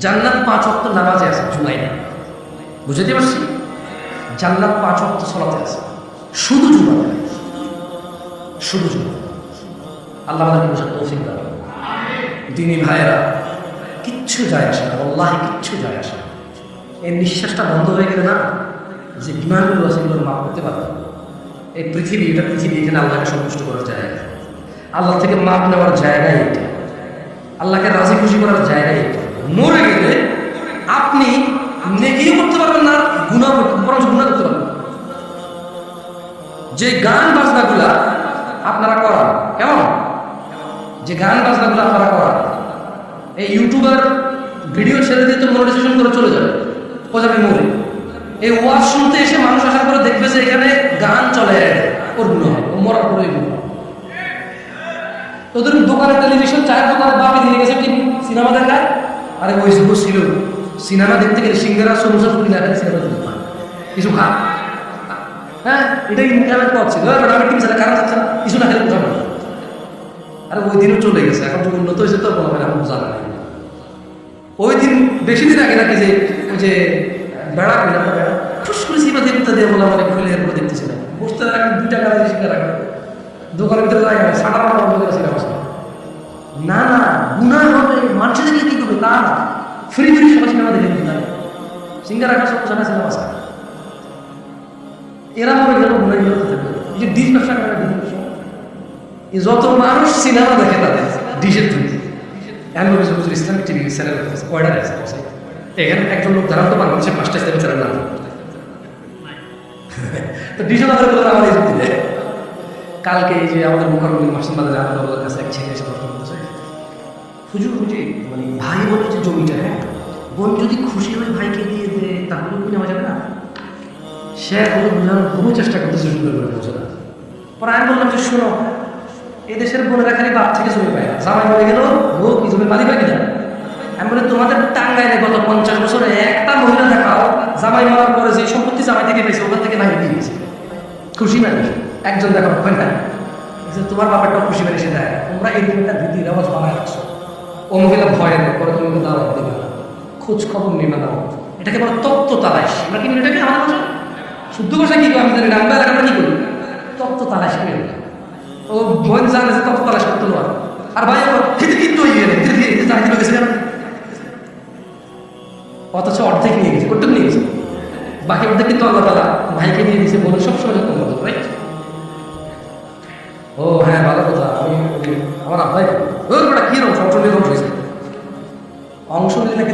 জান্নাত 5 ওয়াক্ত নামাজে আছে, জুমায় না। বুঝতে পারছি? জান্নাত 5 ওয়াক্ত সালাতে আছে, শুধু জুমাতে, শুধু জুমাতে। আল্লাহ আমাদেরকে বুঝার তৌফিক দান। দিনী ভাইয়েরা, কিচ্ছু যায় আসে না, আল্লাহে কিচ্ছু যায় আসে না। এই নিঃশ্বাসটা বন্ধ হয়ে গেলে না, যে বিমানগুলো আছে এগুলো মাফ করতে পারবে। এই পৃথিবী, এটা পৃথিবী, এখানে আল্লাহকে সন্তুষ্ট করার জায়গা, আল্লাহ থেকে মাপ নেওয়ার জায়গায় এটা, আল্লাহকে রাজি খুশি করার জায়গায় এটা। মরে গেলে আপনি নেকিও করতে পারবেন না, গুনাহ বরং গুনাহ করতে পারবেন। যে গান বাজনাগুলা আপনারা করান, কেমন যে গান বাজনাগুলো আপনারা করান, এই ইউটিউবার ভিডিও ছেড়ে দিয়ে তো মনিটাইজেশন করে চলে যাবে, ও যাবে মরে। এই ওয়াজ শুনতে এসে মানুষ আসার পরে দেখবে যে এখানে গান চলে, ওর গুনাহ হবে, ও মরার পরে গুনাহ। ওদের দোকানে টেলিভিশন, চায়ের দোকানে বাপে দিয়ে গেছে টিভি, সিনেমা দেখা। আরে ওই যুগ ছিল, সিনেমা দেখতে গেলে সিঙ্গারা সমুচা ফুটি না খেলে সিনেমা দেখতে পারে, কিছু খা, হ্যাঁ এটা ইনকামের পথ ছিল। আমি টিভি চালে কারণ থাকছে না, কিছু না খেলে বোঝা না। আরে ওই দিনও চলে গেছে, এখন তো উন্নত হয়েছে, তো বলা এখন বোঝা না। ওই দিন বেশি দিন আগে নাকি যে ওই যে বেড়া বেড়া বেড়া ঠুস করে সিনেমা দেখতে দিয়ে বলে আমাকে খুলে এরপরে দেখতেছিলাম, বুঝতে রাখেন 2 টাকা দিয়ে সিঙ্গারা রাখেন, দোকানের ভিতরে যায় না, সাটা পাটা বন্ধ করে সিনেমা। না না, গুনাহ হবে, মানুষ দেখলে কি করবে তা না, ফ্রি ফ্রি সবাই সিনেমা দেখে দিতে পারে, সিঙ্গারা রাখা সব জানা সিনেমা আছে। এরা মনে গেল গুনাহ গেল থাকবে। এই যে ডিশ ব্যবসা করে, ডিশ ব্যবসা, এই যত মানুষ সিনেমা দেখে তাদের ডিশের থ্রুতে ইসলামিক টিভি চ্যানেল অর্ডার আছে। এখানে একজন লোক দাঁড়াতে বাংলাদেশের 5টা ইসলামিক চ্যানেল নাম, তো ডিশও তাদের বলে আমার এই যুক্তি দেয়। কালকে এই যে আমাদের মোকাররম মাসুম বাজারে আমাদের কাছে এক ছেলে এসে কথা বলতেছে, হুজুর বুঝি মানে ভাই বলে যে জমিটা, হ্যাঁ বোন যদি খুশি হয়ে ভাইকে দিয়ে দেয় তাহলে কি নেওয়া যাবে না? সে কোনো বোঝানোর কোনো চেষ্টা করতেছে, সুন্দর করে বোঝে না। পরে আমি বললাম যে শোনো, এদেশের বোনেরা খালি বাপ থেকে জমি পায় না, জামাই মরে গেল ও কি জমির মালিক হয় কিনা? আমি বলি তোমাদের টাঙ্গাইলে গত 50 বছরে একটা মহিলা দেখাও জামাই মরার পরে যে সম্পত্তি জামাই থেকে পেয়েছে ওখান থেকে বাইরে দিয়ে গেছে, খুশি না? একজন দেখাও হয় না? তোমার বাবারটাও খুশি মেরে সে দেয়। তোমরা এরকম একটা রীতি রেওয়াজ বানায় রাখছো, ও মহিলা ভয় নেই, পরে তুমি দাওয়াত দেবে না, খোঁজ খবর নেবে না। এটাকে বলো তত্ত্ব তালাশ। আমরা কি এটাকে আমাদের ভাষা, শুদ্ধ ভাষা কি আমি জানি না, আমরা এলাকাটা কি করি, তত্ত্ব তালাশ করি। ও বোন জানে যে তত্ত্ব তালাশ করতে পারে, আর ভাই কিন্তু অথচ অর্ধেক নিয়ে গেছে, কতটুকু নিয়ে গেছে, বাকি অর্ধেক কিন্তু আল্লাহ তাআলা ভাইকে দিয়ে দিয়েছে, বলে সবসময় যত্ন করতো, রাইট? ও হ্যাঁ, ভালো কথা। আমি আমার আব্বাই কি রকম অংশ নিয়ে অংশ নিলে